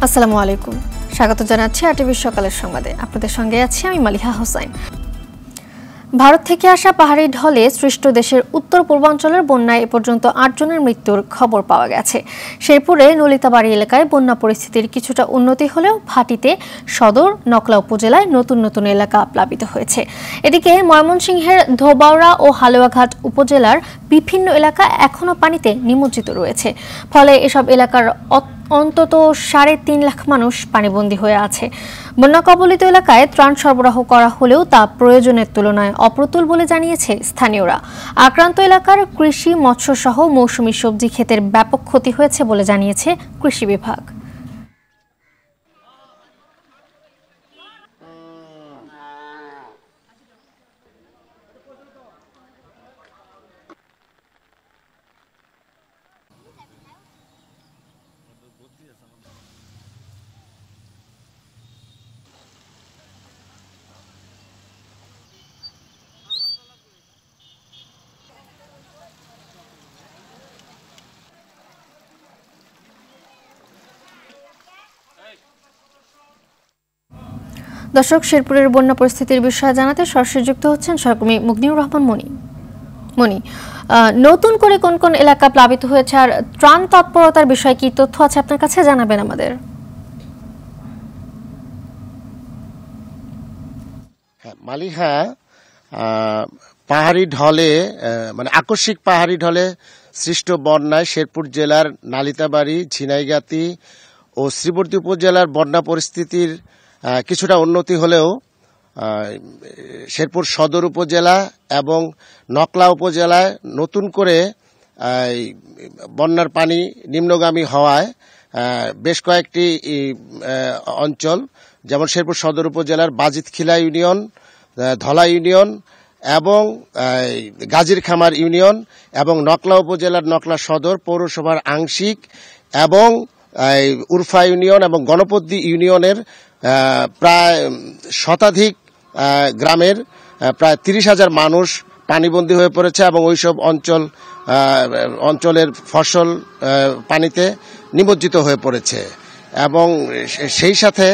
আসসালামু আলাইকুম, স্বাগত জানাচ্ছি আরটিভি সকালের সংবাদে। আপনাদের সঙ্গে আছি আমি মালিহা হোসাইন। ভারত থেকে আসা পাহাড়ি ঢলে সৃষ্ট দেশের উত্তর পূর্বাঞ্চলের বন্যায় এ পর্যন্ত ৮ জনের মৃত্যুর খবর পাওয়া গেছে। শেরপুরে নলিতাবাড়ি এলাকায় বন্যা পরিস্থিতির কিছুটা উন্নতি হলেও ভাটিতে, সদর, নকলা উপজেলায় নতুন নতুন এলাকা প্লাবিত হয়েছে। এদিকে ময়মনসিংহের ধোবাউড়া ও হালুয়াঘাট উপজেলার বিভিন্ন এলাকা এখনও পানিতে নিমজ্জিত রয়েছে। ফলে এসব এলাকার অন্তত ৩.৫ লাখ মানুষ পানিবন্দী হয়ে আছে। বন্যা কবলিত এলাকায় ত্রাণ সরবরাহ করা হলেও তা প্রয়োজনের তুলনায় অপ্রতুল বলে জানিয়েছে স্থানীয়রা। আক্রান্ত এলাকার কৃষি, মৎস্য সহ মৌসুমী সবজি ক্ষেতের ব্যাপক ক্ষতি হয়েছে বলে জানিয়েছে কৃষি বিভাগ। দর্শক, শেরপুরের বন্যা পরিস্থিতির বিষয়ে জানাতে সরাসরি যুক্ত হচ্ছেন সহকর্মী মুগনিউর রহমান মনি। নতুন করে কোন কোন এলাকা প্লাবিত হয়েছে আর ত্রাণ তৎপরতার বিষয়ে কি তথ্য আছে আপনার কাছে, জানাবেন আমাদের। মালিহা, পাহাড়ি ঢলে মানে আকস্মিক পাহাড়ি ঢলে সৃষ্ট বন্যায় শেরপুর জেলার নালিতাবাড়ি, ঝিনাইগাতি ও শ্রীবর্দী উপজেলার বন্যা পরিস্থিতির কিছুটা উন্নতি হলেও শেরপুর সদর উপজেলা এবং নকলা উপজেলায় নতুন করে বন্যার পানি নিম্নগামী হওয়ায় বেশ কয়েকটি অঞ্চল, যেমন শেরপুর সদর উপজেলার বাজিতখিলা ইউনিয়ন, ধলা ইউনিয়ন এবং গাজীরখামার ইউনিয়ন এবং নকলা উপজেলার নকলা সদর পৌরসভার আংশিক এবং উরফা ইউনিয়ন এবং গণপদ্দি ইউনিয়নের প্রায় শতাধিক গ্রামের প্রায় ৩০,০০০ মানুষ পানিবন্দী হয়ে পড়েছে এবং ওইসব অঞ্চলের ফসল পানিতে নিমজ্জিত হয়ে পড়েছে। এবং সেই সাথে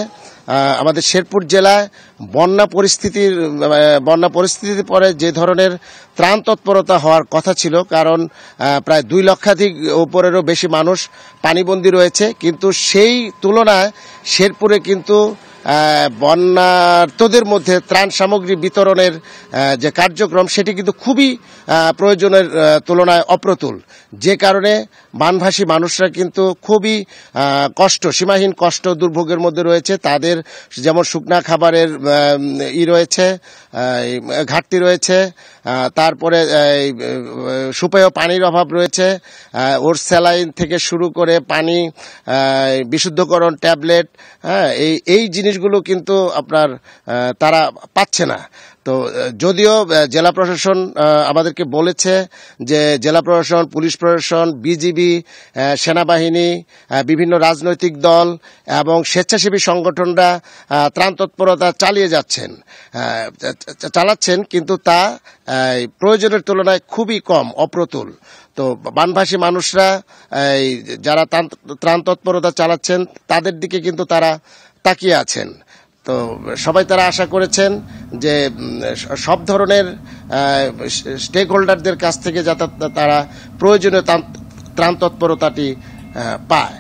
আমাদের শেরপুর জেলায় বন্যা পরিস্থিতির পরে যে ধরনের ত্রাণ তৎপরতা হওয়ার কথা ছিল, কারণ প্রায় ২ লক্ষাধিক উপরেরও বেশি মানুষ পানিবন্দী রয়েছে, কিন্তু সেই তুলনায় শেরপুরে কিন্তু বন্যার্তদের মধ্যে ত্রাণ সামগ্রী বিতরণের যে কার্যক্রম সেটি কিন্তু খুবই প্রয়োজনের তুলনায় অপ্রতুল, যে কারণে বানভাসী মানুষরা কিন্তু খুবই সীমাহীন কষ্ট দুর্ভোগের মধ্যে রয়েছে। তাদের যেমন শুকনা খাবারের রয়েছে, ঘাটতি রয়েছে, তারপরে সুপেয় পানির অভাব রয়েছে, ওর স্যালাইন থেকে শুরু করে পানি, বিশুদ্ধকরণ ট্যাবলেট, এই জিনিসগুলো কিন্তু আপনার তারা পাচ্ছে না। তো যদিও জেলা প্রশাসন আমাদেরকে বলেছে যে জেলা প্রশাসন, পুলিশ প্রশাসন, বিজিবি, সেনাবাহিনী, বিভিন্ন রাজনৈতিক দল এবং স্বেচ্ছাসেবী সংগঠনরা ত্রাণ তৎপরতা চালাচ্ছেন, কিন্তু তা প্রয়োজনের তুলনায় খুবই কম, অপ্রতুল। তো বানভাসী মানুষরা যারা ত্রাণ তৎপরতা চালাচ্ছেন তাদের দিকে কিন্তু তারা তাকিয়ে আছেন। তো সবাই তারা আশা করেছেন যে সব ধরনের স্টেক হোল্ডারদের কাছ থেকে যাতে তারা প্রয়োজনীয় ত্রাণ তৎপরতাটি পায়।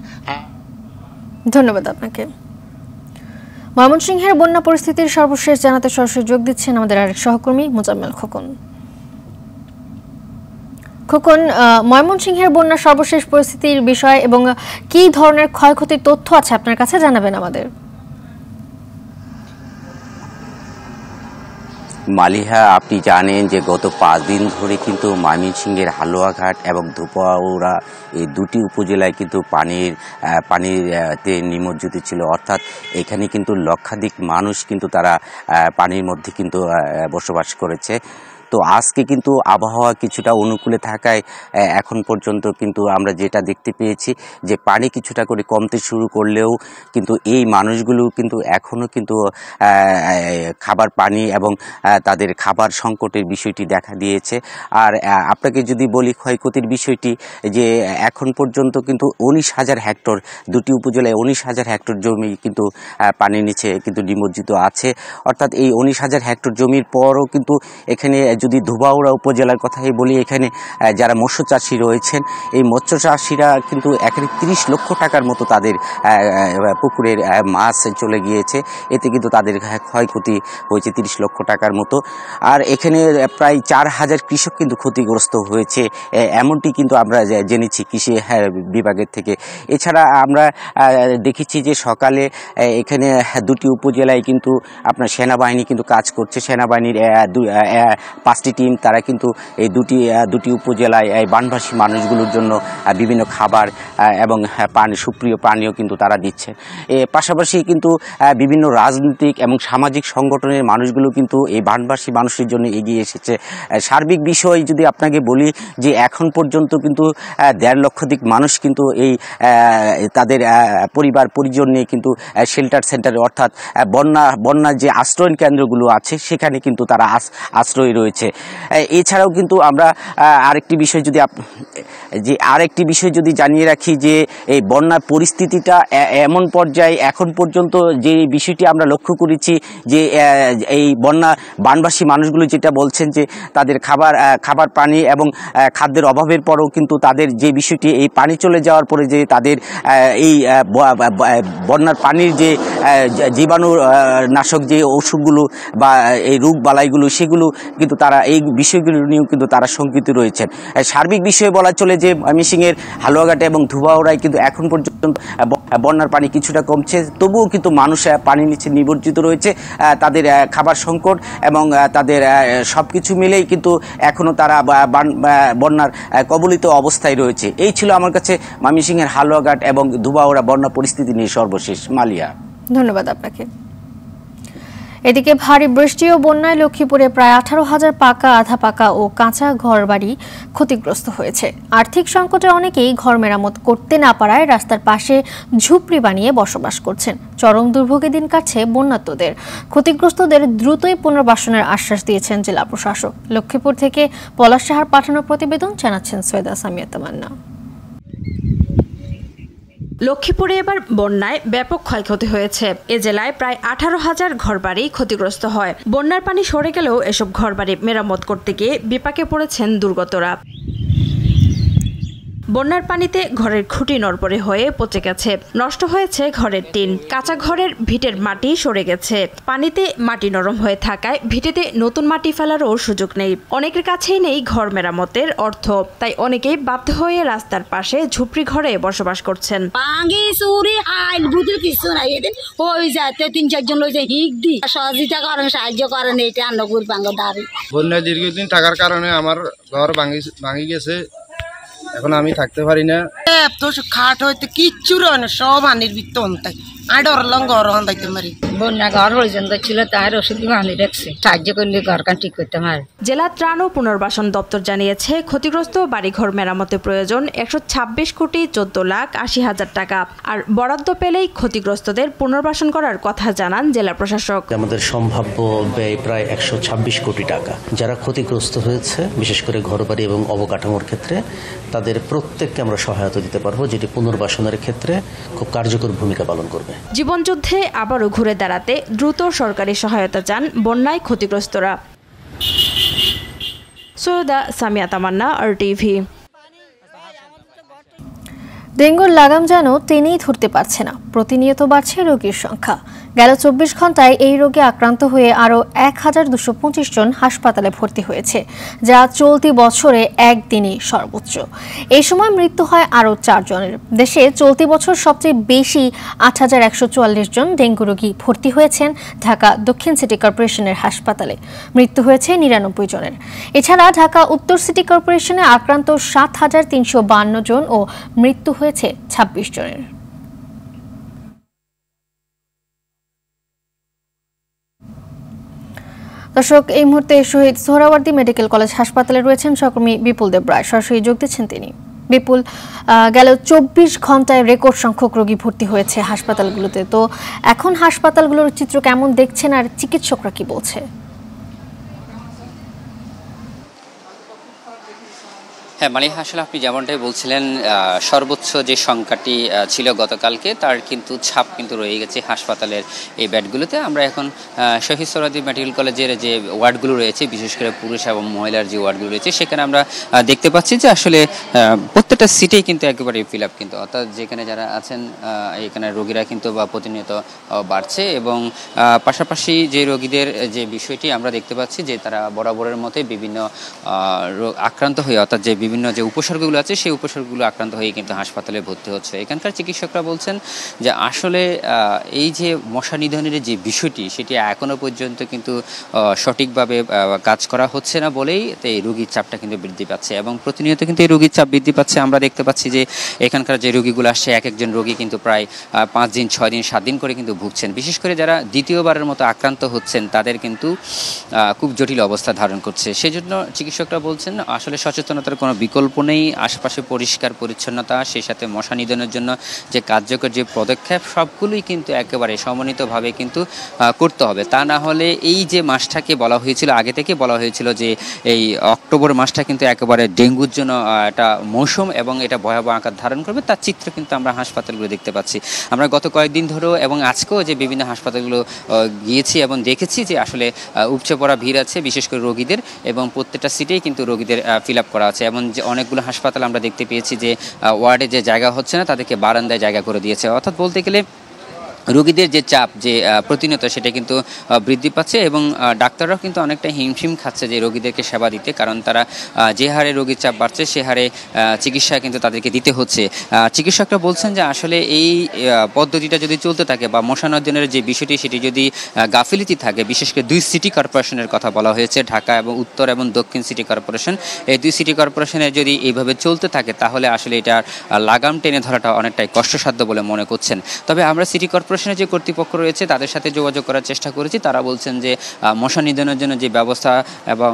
ধন্যবাদ আপনাকে। ময়মনসিংহের বন্যা পরিস্থিতির সর্বশেষ জানাতে সরাসরি যোগ দিচ্ছেন আমাদের আরেক সহকর্মী মোজাম্মেল খোকন। ময়মনসিংহের বন্যার সর্বশেষ পরিস্থিতির বিষয় এবং কি ধরনের ক্ষয়ক্ষতির তথ্য আছে আপনার কাছে, জানাবেন আমাদের। মালিহা, আপনি জানেন যে গত ৫ দিন ধরে কিন্তু ময়মনসিংহের হালুয়াঘাট এবং ধোবাউড়া এই দুটি উপজেলায় কিন্তু পানিতে নিমজ্জিত ছিল। অর্থাৎ এখানে কিন্তু লক্ষাধিক মানুষ কিন্তু তারা পানির মধ্যে কিন্তু বসবাস করেছে। তো আজকে কিন্তু আবহাওয়া কিছুটা অনুকূলে থাকায় এখন পর্যন্ত কিন্তু আমরা যেটা দেখতে পেয়েছি যে পানি কিছুটা করে কমতে শুরু করলেও কিন্তু এই মানুষগুলো কিন্তু এখনও কিন্তু খাবার পানি এবং তাদের খাবার সংকটের বিষয়টি দেখা দিয়েছে। আর আপনাকে যদি বলি ক্ষয়ক্ষতির বিষয়টি, যে এখন পর্যন্ত কিন্তু 19,000 হেক্টর, দুটি উপজেলায় 19,000 হেক্টর জমি কিন্তু পানির নিচে কিন্তু নিমজ্জিত আছে। অর্থাৎ এই 19,000 হেক্টর জমির পরও কিন্তু এখানে যদি ধোবাউড়া উপজেলার কথাই বলি, এখানে যারা মৎস্য চাষি রয়েছেন, এই মৎস্য চাষিরা কিন্তু এখানে 30 লক্ষ টাকার মতো তাদের পুকুরের মাছ চলে গিয়েছে। এতে কিন্তু তাদের ক্ষয়ক্ষতি হয়েছে 30 লক্ষ টাকার মতো। আর এখানে প্রায় 4,000 কৃষক কিন্তু ক্ষতিগ্রস্ত হয়েছে, এমনটি কিন্তু আমরা জেনেছি কৃষি বিভাগের থেকে। এছাড়া আমরা দেখেছি যে সকালে এখানে দুটি উপজেলায় কিন্তু আপনার সেনাবাহিনী কিন্তু কাজ করছে। সেনাবাহিনীর 5টি টিম, তারা কিন্তু এই দুটি উপজেলায় বানভাসী মানুষগুলোর জন্য বিভিন্ন খাবার এবং পানি, সুপ্রিয় পানীয় কিন্তু তারা দিচ্ছে। পাশাপাশি কিন্তু বিভিন্ন রাজনৈতিক এবং সামাজিক সংগঠনের মানুষগুলো কিন্তু এই বানভাসী মানুষের জন্য এগিয়ে এসেছে। সার্বিক বিষয় যদি আপনাকে বলি যে এখন পর্যন্ত কিন্তু 1.5 লক্ষাধিক মানুষ কিন্তু এই তাদের পরিবার পরিজন নিয়ে কিন্তু শেল্টার সেন্টারে, অর্থাৎ বন্যার যে আশ্রয়ণ কেন্দ্রগুলো আছে সেখানে কিন্তু তারা আশ্রয় রয়েছে। এছাড়াও কিন্তু আমরা আরেকটি বিষয় যদি জানিয়ে রাখি যে এই বন্যার পরিস্থিতিটা এমন পর্যায়ে এখন পর্যন্ত যে বিষয়টি আমরা লক্ষ্য করেছি যে এই বানভাসী মানুষগুলো যেটা বলছেন যে তাদের খাবার পানি এবং খাদ্যের অভাবের পরেও কিন্তু তাদের যে বিষয়টি, এই পানি চলে যাওয়ার পরে যে তাদের এই বন্যার পানির যে জীবাণু নাশক যে ওষুধগুলো বা এই রোগ বালাইগুলো, সেগুলো কিন্তু তারা এই বিষয়গুলো নিয়েও কিন্তু তারা শঙ্কিত রয়েছেন। সার্বিক বিষয়ে বলা চলে যে ময়মনসিংহের হালুয়াঘাটে এবং ধোবাউড়ায় কিন্তু এখন পর্যন্ত বন্যার পানি কিছুটা কমছে, তবুও কিন্তু মানুষ পানির নিচে নিমজ্জিত রয়েছে। তাদের খাবার সংকট এবং তাদের সব কিছু মিলেই কিন্তু এখনও তারা বন্যার কবলিত অবস্থায় রয়েছে। এই ছিল আমার কাছে ময়মনসিংহের হালুয়াঘাট এবং ধোবাউড়া বন্যা পরিস্থিতি নিয়ে সর্বশেষ। মালিয়া, ধন্যবাদ আপনাকে। এদিকে ভারী বৃষ্টি ও বন্যায় লক্ষ্মীপুরে প্রায় 18,000 পাকা, আধা পাকা ও কাঁচা ঘরবাড়ি ক্ষতিগ্রস্ত হয়েছে। আর্থিক সংকটে অনেকেই ঘর মেরামত করতে না পারায় রাস্তার পাশে ঝুপড়ি বানিয়ে বসবাস করছেন। চরম দুর্ভোগে দিন কাটছে বন্যার্তদের। ক্ষতিগ্রস্তদের দ্রুতই পুনর্বাসনের আশ্বাস দিয়েছেন জেলা প্রশাসক। লক্ষ্মীপুর থেকে পলাশ সাহার পাঠানো প্রতিবেদন জানাচ্ছেন সৈয়দা সামিয়া তামান্না। লক্ষ্মীপুরে এবার বন্যায় ব্যাপক ক্ষয়ক্ষতি হয়েছে। এ জেলায় প্রায় 18,000 ঘরবাড়ি ক্ষতিগ্রস্ত হয়। বন্যার পানি সরে গেলেও এসব ঘরবাড়ি মেরামত করতে গিয়ে বিপাকে পড়েছেন দুর্গতরা। বন্যার পানিতে ঘরের খুঁটি নড়বড়ে হয়ে পচে গেছে, নষ্ট হয়েছে ঘরের টিন, কাঁচা ঘরের ভিটের মাটি সরে গেছে। পানিতে মাটি নরম হয়ে থাকায় ভিটেতে নতুন মাটি ফেলারও সুযোগ নেই। অনেকের কাছেই নেই ঘর মেরামতের অর্থ, তাই অনেকেই বাধ্য হয়ে রাস্তার পাশে ঝুপড়ি ঘরে বসবাস করছেন। সহযোগিতা করেন, সাহায্য করেন, এটা আন্নগুর বাঙ্গ দাবি। বন্যা দীর্ঘদিন থাকার কারণে আমার ঘর ভাঙি গেছে, এখন আমি থাকতে পারি না। তো খাট হইতে কিচ্ছু রয় না, সব আনির ভিতর আডর ঘর হন্দাইতে মারি। বন্যা ঘর পর্যন্ত ছিল, তার ওষুধ আনি রাখছে, সাহায্য করলে ঘরখান ঠিক করতে পারে। জেলা ত্রাণ ও পুনর্বাসন দপ্তর জানিয়েছে ক্ষতিগ্রস্ত বাড়িঘর মেরামতে প্রয়োজন 126 কোটি 14,80,000 টাকা। আর বরাদ্দ পেলেই ক্ষতিগ্রস্তদের পুনর্বাসন করার কথা জানান জেলা প্রশাসক। আমাদের সম্ভাব্য ব্যয় প্রায় 126 কোটি টাকা। যারা ক্ষতিগ্রস্ত হয়েছে, বিশেষ করে ঘরবাড়ি এবং অবকাঠামোর ক্ষেত্রে, তাদের প্রত্যেককে আমরা সহায়তা দিতে পারবো, যেটি পুনর্বাসনের ক্ষেত্রে খুব কার্যকর ভূমিকা পালন করবে। জীবনযুদ্ধে আবারও ঘুরে দাঁড়াতে দ্রুত সরকারি সহায়তা চান বন্যায় ক্ষতিগ্রস্তরা। সৈয়দা সামিয়া তামান্না, RTV। ডেঙ্গুর লাগাম যেন টেনেই ধরতে পারছে না, প্রতিনিয়ত বাড়ছে রোগীর সংখ্যা। গেল 24 ঘন্টায় এই রোগে আক্রান্ত হয়ে আরও 1,225 জন হাসপাতালে ভর্তি হয়েছে, যা চলতি বছরে একদিনই সর্বোচ্চ। এই সময় মৃত্যু হয় আরও 4 জনের। দেশে চলতি বছর সবচেয়ে বেশি 8,144 জন ডেঙ্গু রোগী ভর্তি হয়েছেন ঢাকা দক্ষিণ সিটি কর্পোরেশনের হাসপাতালে। মৃত্যু হয়েছে 99 জনের। এছাড়া ঢাকা উত্তর সিটি কর্পোরেশনে আক্রান্ত 7,352 জন ও মৃত্যু হয়েছে 26 জনের। দর্শক, এই মুহূর্তে শহীদ সোহরাওয়ার্দী মেডিকেল কলেজ হাসপাতালে রয়েছেন সহকর্মী বিপুল দেব রায়। সরাসরি যোগ দিচ্ছেন তিনি। বিপুল, গেল 24 ঘন্টায় রেকর্ড সংখ্যক রোগী ভর্তি হয়েছে হাসপাতালগুলোতে, তো এখন হাসপাতালগুলোর চিত্র কেমন দেখছেন আর চিকিৎসকরা কি বলছে? হ্যাঁ মালিহা, আসলে আপনি যেমনটাই বলছিলেন, সর্বোচ্চ যে সংখ্যাটি ছিল গতকালকে তার কিন্তু ছাপ কিন্তু রয়ে গেছে হাসপাতালের এই বেডগুলোতে। আমরা এখন শহীদ সোহরাওয়ার্দী মেডিকেল কলেজের যে ওয়ার্ডগুলো রয়েছে, বিশেষ করে পুরুষ এবং মহিলার যে ওয়ার্ডগুলো রয়েছে, সেখানে আমরা দেখতে পাচ্ছি যে আসলে প্রত্যেকটা সিটেই কিন্তু একেবারে ফিল আপ, কিন্তু অর্থাৎ যেখানে যারা আছেন এখানে রোগীরা কিন্তু বা প্রতিনিয়ত বাড়ছে এবং পাশাপাশি যে রোগীদের যে বিষয়টি আমরা দেখতে পাচ্ছি যে তারা বরাবরের মতোই বিভিন্ন আক্রান্ত হয়ে, অর্থাৎ যে বিভিন্ন যে উপসর্গগুলো আছে সেই উপসর্গগুলো আক্রান্ত হয়ে কিন্তু হাসপাতালে ভর্তি হচ্ছে। এখানকার চিকিৎসকরা বলছেন যে আসলে এই যে মশা নিধনের যে বিষয়টি সেটি এখনো পর্যন্ত কিন্তু সঠিকভাবে কাজ করা হচ্ছে না বলেই এই রোগীর চাপটা কিন্তু বৃদ্ধি পাচ্ছে এবং প্রতিনিয়ত কিন্তু এই রোগীর চাপ বৃদ্ধি পাচ্ছে। আমরা দেখতে পাচ্ছি যে এখানকার যে রোগীগুলো আসছে, এক একজন রোগী কিন্তু প্রায় 5 দিন 6 দিন 7 দিন করে কিন্তু ভুগছেন। বিশেষ করে যারা দ্বিতীয়বারের মতো আক্রান্ত হচ্ছেন তাদের কিন্তু খুব জটিল অবস্থা ধারণ করছে। সেজন্য চিকিৎসকরা বলছেন আসলে সচেতনতার কোনো বিকল্প নেই। আশপাশে পরিষ্কার পরিচ্ছন্নতা, সেই সাথে মশা নিধনের জন্য যে কার্যকর যে পদক্ষেপ, সবগুলোই কিন্তু একেবারে সমন্বিতভাবে কিন্তু করতে হবে। তা না হলে এই যে মাসটাকে বলা হয়েছিল, আগে থেকে বলা হয়েছিল যে এই অক্টোবর মাসটা কিন্তু একেবারে ডেঙ্গুর জন্য একটা মৌসুম এবং এটা ভয়াবহ আকার ধারণ করবে, তার চিত্র কিন্তু আমরা হাসপাতালগুলো দেখতে পাচ্ছি। আমরা গত কয়েকদিন ধরেও এবং আজকেও যে বিভিন্ন হাসপাতালগুলো গিয়েছি এবং দেখেছি যে আসলে উপচে পড়া ভিড় আছে, বিশেষ করে রোগীদের, এবং প্রত্যেকটা সিটেই কিন্তু রোগীদের ফিল আপ করা আছে। এমন যে অনেকগুলো হাসপাতাল আমরা দেখতে পেয়েছি যে ওয়ার্ডে যে জায়গা হচ্ছে না তাদেরকে বারান্দায় জায়গা করে দিয়েছে। অর্থাৎ বলতে গেলে রোগীদের যে চাপ যে প্রতিনিয়ত সেটা কিন্তু বৃদ্ধি পাচ্ছে এবং ডাক্তাররাও কিন্তু অনেকটা হিমশিম খাচ্ছে যে রোগীদেরকে সেবা দিতে, কারণ তারা যে হারে রোগীর চাপ বাড়ছে সে হারে চিকিৎসা কিন্তু তাদেরকে দিতে হচ্ছে। চিকিৎসকরা বলছেন যে আসলে এই পদ্ধতিটা যদি চলতে থাকে বা মশা নিধনের যে বিষয়টি সেটি যদি গাফিলতি থাকে, বিশেষ করে 2 সিটি কর্পোরেশনের কথা বলা হয়েছে, ঢাকা এবং উত্তর এবং দক্ষিণ সিটি কর্পোরেশন, এই 2 সিটি কর্পোরেশনের যদি এইভাবে চলতে থাকে তাহলে আসলে এটার লাগাম টেনে ধরাটা অনেকটাই কষ্টসাধ্য বলে মনে করছেন। তবে আমরা সিটি কর্পোরেশনের যে কর্তৃপক্ষ রয়েছে তাদের সাথে যোগাযোগ করার চেষ্টা করেছি। তারা বলছেন যে মশা নিধনের জন্য যে ব্যবস্থা এবং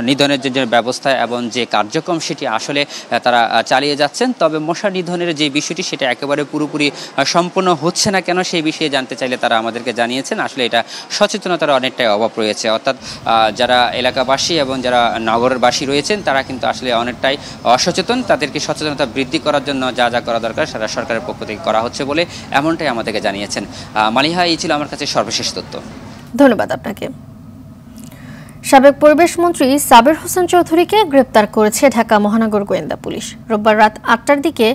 নিধনের যে ব্যবস্থা এবং যে কার্যক্রম সেটি আসলে তারা চালিয়ে যাচ্ছেন। তবে মশা নিধনের যে বিষয়টি সেটা একেবারে পুরোপুরি সম্পূর্ণ হচ্ছে না কেন সেই বিষয়ে জানতে চাইলে তারা আমাদেরকে জানিয়েছেন আসলে এটা সচেতনতার অনেকটাই অভাব রয়েছে। অর্থাৎ যারা এলাকাবাসী এবং যারা নগরবাসী রয়েছেন তারা কিন্তু আসলে অনেকটাই অসচেতন। তাদেরকে সচেতনতা বৃদ্ধি করার জন্য যা যা করা দরকার সেটা সরকারের পক্ষ থেকে করা হচ্ছে বলে এমনটাই আমাদেরকে জানিয়েছেন। মালিহা, এই ছিল আমার কাছে সর্বশেষ তথ্য। ধন্যবাদ আপনাকে। সাবেক পরিবেশ মন্ত্রী সাবের হোসেন চৌধুরীকে গ্রেপ্তার করেছে ঢাকা মহানগর গোয়েন্দা পুলিশ। রোববার রাত 8টার দিকে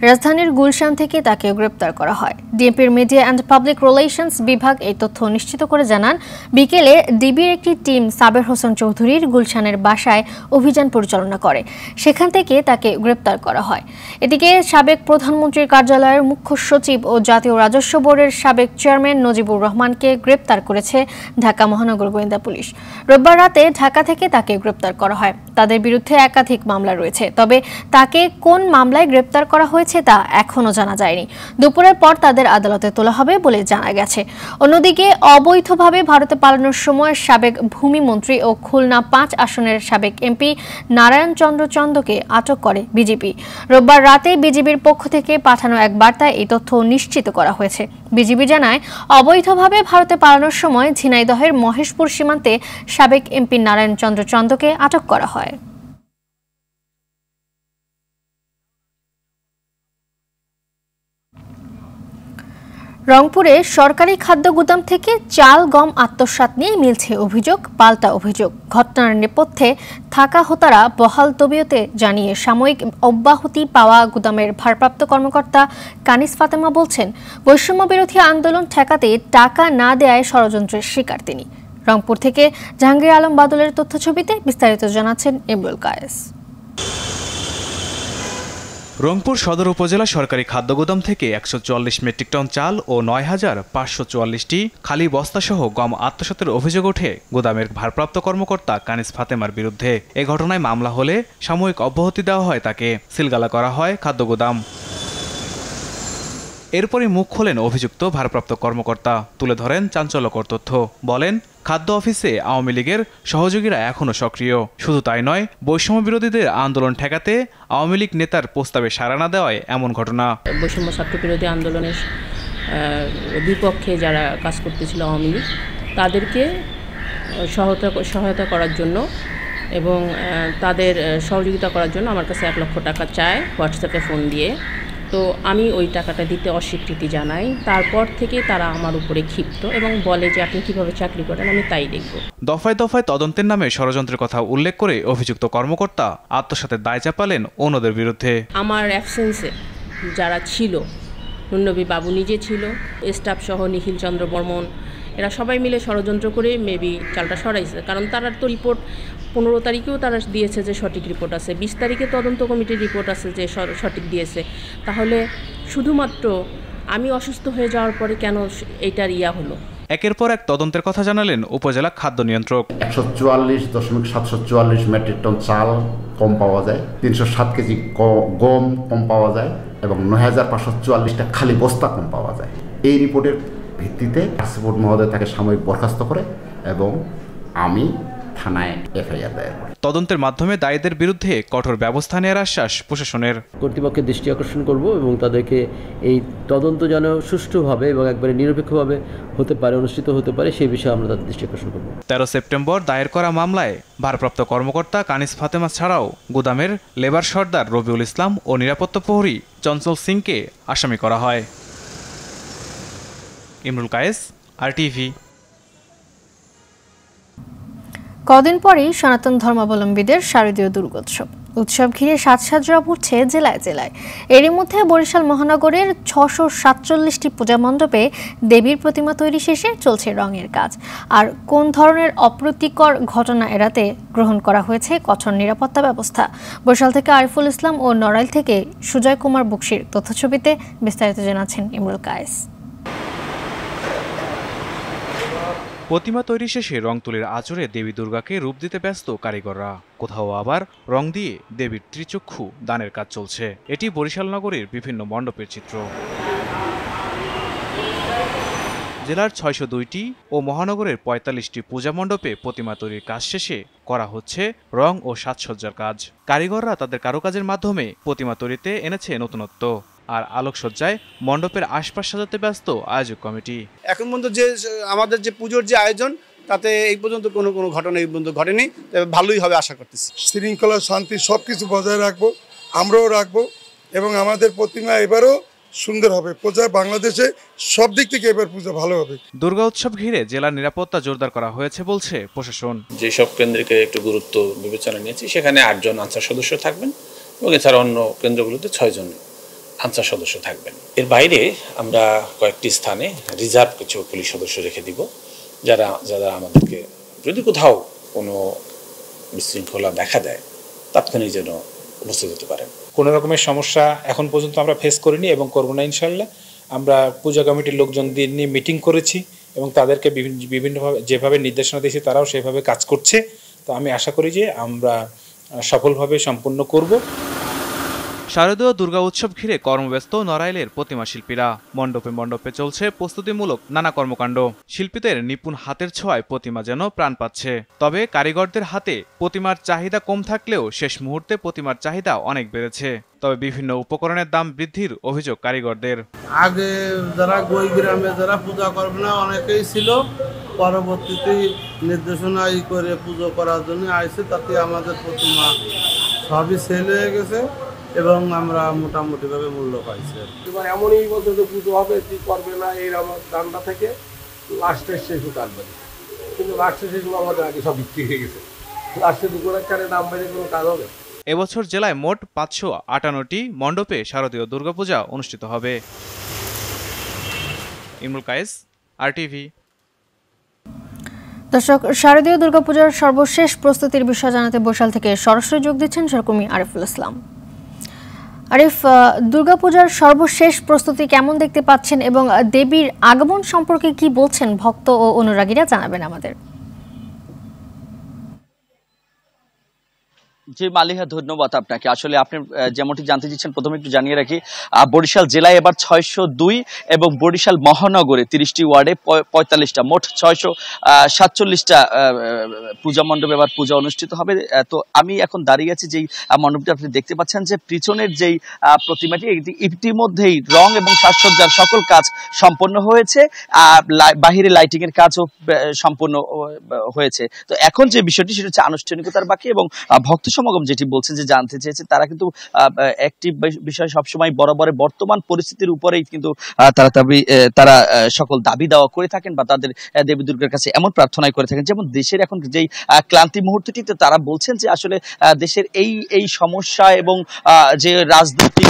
রাজধানীর গুলশান থেকে তাকে গ্রেপ্তার করা হয়। ডিএমপির মিডিয়া অ্যান্ড পাবলিক রিলেশনস বিভাগ এই তথ্য নিশ্চিত করে জানান, বিকেলে ডিবির একটি টিম সাবের হোসেন চৌধুরীর গুলশানের বাসায় অভিযান পরিচালনা করে। সেখান থেকে তাকে গ্রেপ্তার করা হয়। এদিকে সাবেক প্রধানমন্ত্রীর কার্যালয়ের মুখ্য সচিব ও জাতীয় রাজস্ব বোর্ডের সাবেক চেয়ারম্যান নজিবুর রহমানকে গ্রেপ্তার করেছে ঢাকা মহানগর গোয়েন্দা পুলিশ। রোববার রাতে ঢাকা থেকে তাকে গ্রেপ্তার করা হয়। তাদের বিরুদ্ধে একাধিক মামলা রয়েছে, তবে তাকে কোন মামলায় গ্রেপ্তার করা হয়েছে তা এখনো জানা যায়নি। দুপুরের পর তাদের আদালতে তোলা হবে বলে জানা গেছে। অন্যদিকে অবৈধভাবে ভারতে পালানোর সময় সাবেক ভূমি মন্ত্রী ও খুলনা 5 আসনের সাবেক এমপি নারায়ণ চন্দ্র চন্দকে আটক করে বিজেপি। রোববার রাতে বিজেপির পক্ষ থেকে পাঠানো এক বার্তায় এই তথ্য নিশ্চিত করা হয়েছে। বিজেপি জানায়, অবৈধভাবে ভারতে পালানোর সময় ঝিনাইদহের মহেশপুর সীমান্তে সাবেক এমপি নারায়ণ চন্দ্র চন্দকে আটক করা হয়। রংপুরে সরকারি খাদ্য গুদাম থেকে চাল গম আত্মসাৎ নিয়ে মিলছে অভিযোগ, পাল্টা অভিযোগ। ঘটনার নেপথ্যে থাকা হোতারা বহাল তবিয়তে জানিয়ে সাময়িক অব্যাহতি পাওয়া গুদামের ভারপ্রাপ্ত কর্মকর্তা কানিস ফাতেমা বলছেন, বৈষম্য বিরোধী আন্দোলন ঠেকাতে টাকা না দেয়ায় ষড়যন্ত্রের শিকার তিনি। রংপুর থেকে জাহাঙ্গীর আলম বাদলের তথ্যছবিতে বিস্তারিত জানাচ্ছেন ইমরুল কায়েস। রংপুর সদর উপজেলা সরকারি খাদ্য গোদাম থেকে 144 মেট্রিক টন চাল ও 9,544টি খালি বস্তাসহ গম আত্মসাতের অভিযোগ ওঠে গোদামের ভারপ্রাপ্ত কর্মকর্তা কানিস ফাতেমার বিরুদ্ধে। এ ঘটনায় মামলা হলে সাময়িক অব্যাহতি দেওয়া হয় তাকে। সিলগালা করা হয় খাদ্য গোদাম। এরপরই মুখ খোলেন অভিযুক্ত ভারপ্রাপ্ত কর্মকর্তা, তুলে ধরেন চাঞ্চল্যকর তথ্য। বলেন, খাদ্য অফিসে আওয়ামী লীগের সহযোগীরা এখনও সক্রিয়। শুধু তাই নয়, বৈষম্য বিরোধীদের আন্দোলন ঠেকাতে আওয়ামী লীগ নেতার প্রস্তাবে সাড়া না দেওয়ায় এমন ঘটনা। বৈষম্য ছাত্র বিরোধী আন্দোলনের বিপক্ষে যারা কাজ করতেছিল আওয়ামী লীগ, তাদেরকে সহায়তা করার জন্য এবং তাদের সহযোগিতা করার জন্য আমার কাছে 1 লক্ষ টাকা চায় হোয়াটসঅ্যাপে ফোন দিয়ে। তো আমি ওই টাকাটা দিতে অস্বীকৃতি জানাই। তারপর থেকে তারা আমার উপরে ক্ষিপ্ত এবং বলে যে আপনি কিভাবে চাকরি করেন, আমি তাই দেখব। দফায় দফায় তদন্তের নামে ষড়যন্ত্রের কথা উল্লেখ করে অভিযুক্ত কর্মকর্তা আত্মসাতের দায় চাপালেন অন্যদের বিরুদ্ধে। আমার অ্যাবসেন্সে যারা ছিল, নুনবী বাবু নিজে ছিল, স্টাফ সহ নিখিল চন্দ্র বর্মন, এরা সবাই মিলে ষড়যন্ত্র করে মেবি চালটা সরাইছে। কারণ তারা তো রিপোর্ট 15 তারিখেও তারা দিয়েছে যে সঠিক রিপোর্ট আছে, 20 তারিখে তদন্ত কমিটির রিপোর্ট আছে যে সঠিক দিয়েছে। তাহলে শুধুমাত্র আমি অসুস্থ হয়ে যাওয়ার পরে কেন এইটার হলো? একের পর এক তদন্তের কথা জানালেন উপজেলা খাদ্য নিয়ন্ত্রক। 144.744 মেট্রিক টন চাল কম পাওয়া যায়, 307 কেজি গম কম পাওয়া যায় এবং 9544টা খালি বস্তা কম পাওয়া যায়। এই রিপোর্টের ভিত্তিতে আসিফ মহোদয় তাকে সাময়িক বরখাস্ত করে এবং আমি থানায় এফআইআর দায়ের করি। তদন্তের মাধ্যমে দায়ীদের বিরুদ্ধে কঠোর ব্যবস্থা নেওয়ার আশ্বাস প্রশাসনের। কর্তৃপক্ষের দৃষ্টি আকর্ষণ করব এবং তাদেরকে এই তদন্ত যেন সুষ্ঠুভাবে এবং একবারে নিরপেক্ষভাবে হতে পারে, অনুষ্ঠিত হতে পারে, সেই বিষয়ে আমরা তাদের দৃষ্টি আকর্ষণ করব। 13 সেপ্টেম্বর দায়ের করা মামলায় ভারপ্রাপ্ত কর্মকর্তা কানিস ফাতেমা ছাড়াও গুদামের লেবার সর্দার রবিউল ইসলাম ও নিরাপত্তা প্রহরী চঞ্চল সিংকে আসামি করা হয়। ইমরুল কায়েস, RTV। কদিন পরেই সনাতন ধর্মাবলম্বীদের শারদীয় দুর্গোৎসব। উৎসব ঘিরে সাজসজ্জা পড়ছে জেলায় জেলায়। এরই মধ্যে বরিশাল মহানগরের 647টি পূজা মণ্ডপে দেবীর প্রতিমা তৈরি শেষে চলছে রঙের কাজ। আর কোন ধরনের অপ্রীতিকর ঘটনা এড়াতে গ্রহণ করা হয়েছে কঠোর নিরাপত্তা ব্যবস্থা? বরিশাল থেকে আরিফুল ইসলাম ও নড়াইল থেকে সুজয় কুমার বক্সির তথ্যছবিতে বিস্তারিত জানাচ্ছেন ইমরুল কায়েস। প্রতিমা তৈরি শেষে রং তুলির আঁচড়ে দেবী দুর্গাকে রূপ দিতে ব্যস্ত কারিগররা। কোথাও আবার রং দিয়ে দেবীর ত্রিচক্ষু দানের কাজ চলছে। এটি বরিশাল নগরীর বিভিন্ন মণ্ডপের চিত্র। জেলার 602টি ও মহানগরের 45টি পূজা মণ্ডপে প্রতিমা তৈরির কাজ শেষে করা হচ্ছে রং ও সাজসজ্জার কাজ। কারিগররা তাদের কারুকাজের মাধ্যমে প্রতিমা তৈরিতে এনেছে নতুনত্ব। আর আলোকসজ্জায় মণ্ডপের আশপাশ সাজাতে ব্যস্ত আয়োজক কমিটি। এখন পর্যন্ত যে আমাদের যে পুজোর যে আয়োজন, তাতে এই পর্যন্ত কোনো ঘটনা এই পর্যন্ত ঘটেনি। ভালোই হবে আশা করতেছি। শৃঙ্খলা, শান্তি সবকিছু বজায় রাখবো, আমরাও রাখবো এবং আমাদের প্রতিমা এবারও সুন্দর হবে। পূজা বাংলাদেশে সব দিক থেকে এবার পূজা ভালো হবে। দুর্গা উৎসব ঘিরে জেলার নিরাপত্তা জোরদার করা হয়েছে বলছে প্রশাসন। যেসব কেন্দ্রকে একটু গুরুত্ব বিবেচনা নিয়েছি সেখানে 8 জন আনসার সদস্য থাকবেন এবং এছাড়া অন্য কেন্দ্রগুলোতে 6 জন আনসার সদস্য থাকবেন। এর বাইরে আমরা কয়েকটি স্থানে রিজার্ভ কিছু পুলিশ সদস্য রেখে দিব, যারা আমাদেরকে যদি কোথাও কোনো বিশৃঙ্খলা দেখা দেয় তাৎক্ষণিক যেন উপস্থিত হতে পারেন। কোনো রকমের সমস্যা এখন পর্যন্ত আমরা ফেস করিনি এবং করবো না ইনশাল্লাহ। আমরা পূজা কমিটির লোকজনদের নিয়ে মিটিং করেছি এবং তাদেরকে বিভিন্নভাবে যেভাবে নির্দেশনা দিয়েছি তারাও সেভাবে কাজ করছে। তো আমি আশা করি যে আমরা সফলভাবে সম্পন্ন করব। শারদীয় দুর্গা উৎসব ঘিরে কর্মব্যস্ত নড়াইলের প্রতিমা শিল্পীরা। মণ্ডপে মণ্ডপে চলছে প্রস্তুতিমূলক নানা কর্মকাণ্ড। শিল্পীদের নিপুণ হাতের ছোঁয়ায় প্রতিমা যেন প্রাণ পাচ্ছে। তবে কারিগরদের হাতে প্রতিমার চাহিদা কম থাকলেও শেষ মুহূর্তে প্রতিমার চাহিদা অনেক বেড়েছে। তবে বিভিন্ন উপকরণের দাম বৃদ্ধির অভিযোগ কারিগরদের। আগে যারা ওই গ্রামে যারা পূজা করবে না অনেকেই ছিল, পরবর্তীতে নির্দেশনা করে পুজো করার জন্য আইছে, তাতে আমাদের প্রতিমা সবই সেল হয়ে গেছে এবং আমরা মোটামুটিভাবে মূল্য পাইছি। এবার এমনই বছর যে পুজো হবে কি করবে না এই দামটা থেকে লাস্টের শেষও কাটবে, কিন্তু লাস্টের শেষগুলো আমাদের আগে সব বিক্রি হয়ে গেছে। লাস্টে 2 টাকার দাম বেড়ে কোনো কাজ হবে? এবছর জেলায় মোট 558টি মণ্ডপে শারদীয় দুর্গাপূজা অনুষ্ঠিত হবে। ইমরুল কায়েস, RTV। দর্শক, শারদীয় দুর্গাপূজার সর্বশেষ প্রস্তুতির বিষয়ে জানাতে বরিশাল থেকে সরাসরি যোগ দিচ্ছেন সহকর্মী আরিফুল ইসলাম। আরিফ, দুর্গাপূজার সর্বশেষ প্রস্তুতি কেমন দেখতে পাচ্ছেন এবং দেবীর আগমন সম্পর্কে কি বলছেন ভক্ত ও অনুরাগীরা, জানাবেন আমাদের। জি মালিহা, ধন্যবাদ আপনাকে। আসলে আপনি যেমনটি জানতে চাচ্ছেন, প্রথমে একটু জানিয়ে রাখি, বরিশাল জেলায় এবার 602 এবং বরিশাল মহানগরে 30টি ওয়ার্ডে 45টা, মোট 647টা পূজা মণ্ডপে এবার পূজা অনুষ্ঠিত হবে। তো আমি এখন দাঁড়িয়ে আছি যেই মণ্ডপটি আপনি দেখতে পাচ্ছেন, যে পিছনের যেই প্রতিমাটি ইতিমধ্যেই রং এবং সাজসজ্জার সকল কাজ সম্পন্ন হয়েছে, বাহিরে লাইটিং এর কাজও সম্পন্ন হয়েছে। তো এখন যে বিষয়টি সেটা হচ্ছে আনুষ্ঠানিকতার বাকি, এবং ভক্ত সমাগম যেটি বলছেন যে জানতে চেয়েছে, তারা কিন্তু একটি বিষয় সবসময় বরাবরের বর্তমান পরিস্থিতির উপরেই কিন্তু তারা সকল দাবি দাওয়া করে থাকেন বা তাদের দেবী দুর্গার কাছে এমন প্রার্থনাই করে থাকেন। যেমন দেশের এখন যেই ক্লান্তি মুহূর্তটিতে তারা বলছেন যে আসলে দেশের এই সমস্যা এবং যে রাজনৈতিক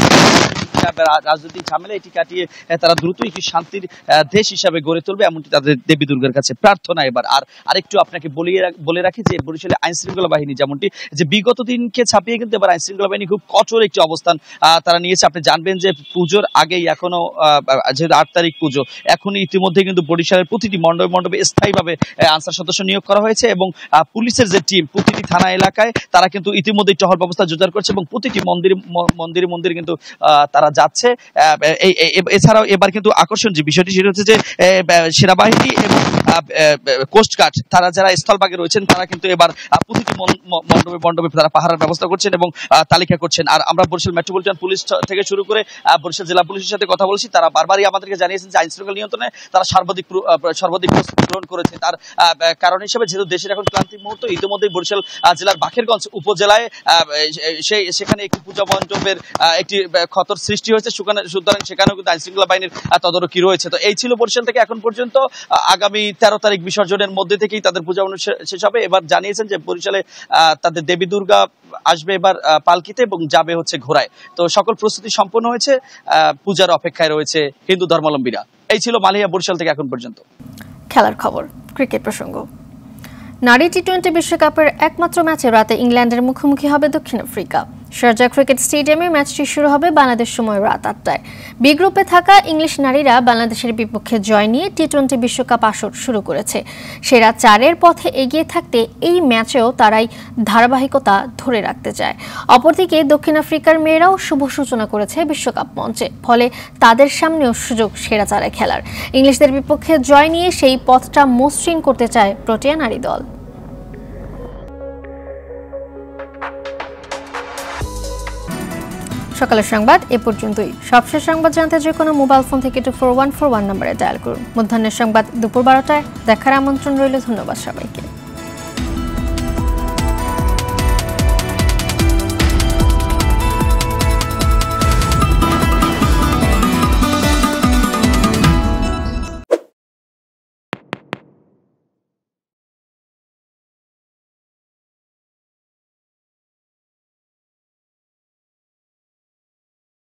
ঝামেলা এটি কাটিয়ে তারা দ্রুত একটি শান্তির দেশ হিসাবে গড়ে তুলবে, এমনটি তাদের দেবী দুর্গার কাছে প্রার্থনা। এবার আরেকটু আপনাকে বলে রাখি যে বরিশালে আইন শৃঙ্খলা বাহিনী যেমনটি যে বিগত দিনকে ছাপিয়ে কিন্তু এবার আইন শৃঙ্খলা বাহিনী খুব কঠোর একটি অবস্থান তারা নিয়েছে। আপনি জানবেন যে পুজোর আগেই এখনো যেহেতু 8 তারিখ পুজো, এখনই ইতিমধ্যে কিন্তু বরিশালের প্রতিটি মণ্ডপে স্থায়ীভাবে আনসার সদস্য নিয়োগ করা হয়েছে, এবং পুলিশের যে টিম প্রতিটি থানা এলাকায় তারা কিন্তু ইতিমধ্যে টহল ব্যবস্থা জোরদার করছে, এবং প্রতিটি মন্দিরে কিন্তু তারা যাচ্ছে। এছাড়াও এবার কিন্তু আকর্ষণ যে বিষয়টি সেটা হচ্ছে যে সেনাবাহিনী এবং কোস্টগার্ড তারা যারা স্থলভাগে রয়েছেন, তারা কিন্তু এবার প্রতিটি মণ্ডপে তারা পাহারার ব্যবস্থা করছেন এবং তালিকা করছেন। আর আমরা বরিশাল মেট্রোপলিটন পুলিশ থেকে শুরু করে বরিশাল জেলা পুলিশের সাথে কথা বলছি, তারা বারবারই আমাদেরকে জানিয়েছেন যে আইন শৃঙ্খলা নিয়ন্ত্রণে তারা সর্বাধিক প্রস্তুতি গ্রহণ করেছে। তার কারণ হিসেবে যেহেতু দেশের এখন ক্লান্তি মুহূর্ত, ইতিমধ্যেই বরিশাল জেলার বাকেরগঞ্জ উপজেলায় সেখানে একটি পূজা মণ্ডপের একটি ক্ষতর সৃষ্টি হয়েছে, সুতরাং সেখানেও কিন্তু আইন শৃঙ্খলা বাহিনীর তদারকি রয়েছে। তো এই ছিল বরিশাল থেকে এখন পর্যন্ত। আগামী 13 তারিখ বিসর্জনের মধ্যে থেকেই তাদের পূজা অনুষ্ঠান শেষ হবে। এবার জানিয়েছেন যে বরিশালে তাদের দেবী দুর্গা আসবে এবার পালকিতে এবং যাবে হচ্ছে ঘোড়ায়। তো সকল প্রস্তুতি সম্পন্ন হয়েছে, পূজার অপেক্ষায় রয়েছে হিন্দু ধর্মাবলম্বীরা। এই ছিল মালিয়া বরিশাল থেকে এখন পর্যন্ত। খেলার খবর, ক্রিকেট প্রসঙ্গ। নারী টি-20 বিশ্বকাপের একমাত্র ম্যাচে রাতে ইংল্যান্ডের মুখোমুখি হবে দক্ষিণ আফ্রিকা। শারজা ক্রিকেট স্টেডিয়ামে ম্যাচটি শুরু হবে বাংলাদেশ সময় রাত 8টায়। বি গ্রুপে থাকা ইংলিশ নারীরা বাংলাদেশের বিপক্ষে জয় নিয়ে টি-20 বিশ্বকাপ আসর শুরু করেছে। সেরা 4-এর পথে এগিয়ে থাকতে এই ম্যাচেও তারাই ধারাবাহিকতা ধরে রাখতে চায়। অপরদিকে দক্ষিণ আফ্রিকার মেয়েরাও শুভ সূচনা করেছে বিশ্বকাপ মঞ্চে, ফলে তাদের সামনেও সুযোগ সেরা 4-এ খেলার। ইংলিশদের বিপক্ষে জয় নিয়ে সেই পথটা মসৃণ করতে চায় প্রোটিয়া নারী দল। সকালের সংবাদ এ পর্যন্তই। সবশেষ সংবাদ জানতে যে কোনো মোবাইল ফোন থেকে 24141 নম্বরে ডায়াল করুন। মধ্যাহ্নের সংবাদ দুপুর 12টায় দেখার আমন্ত্রণ রইল। ধন্যবাদ সবাইকে।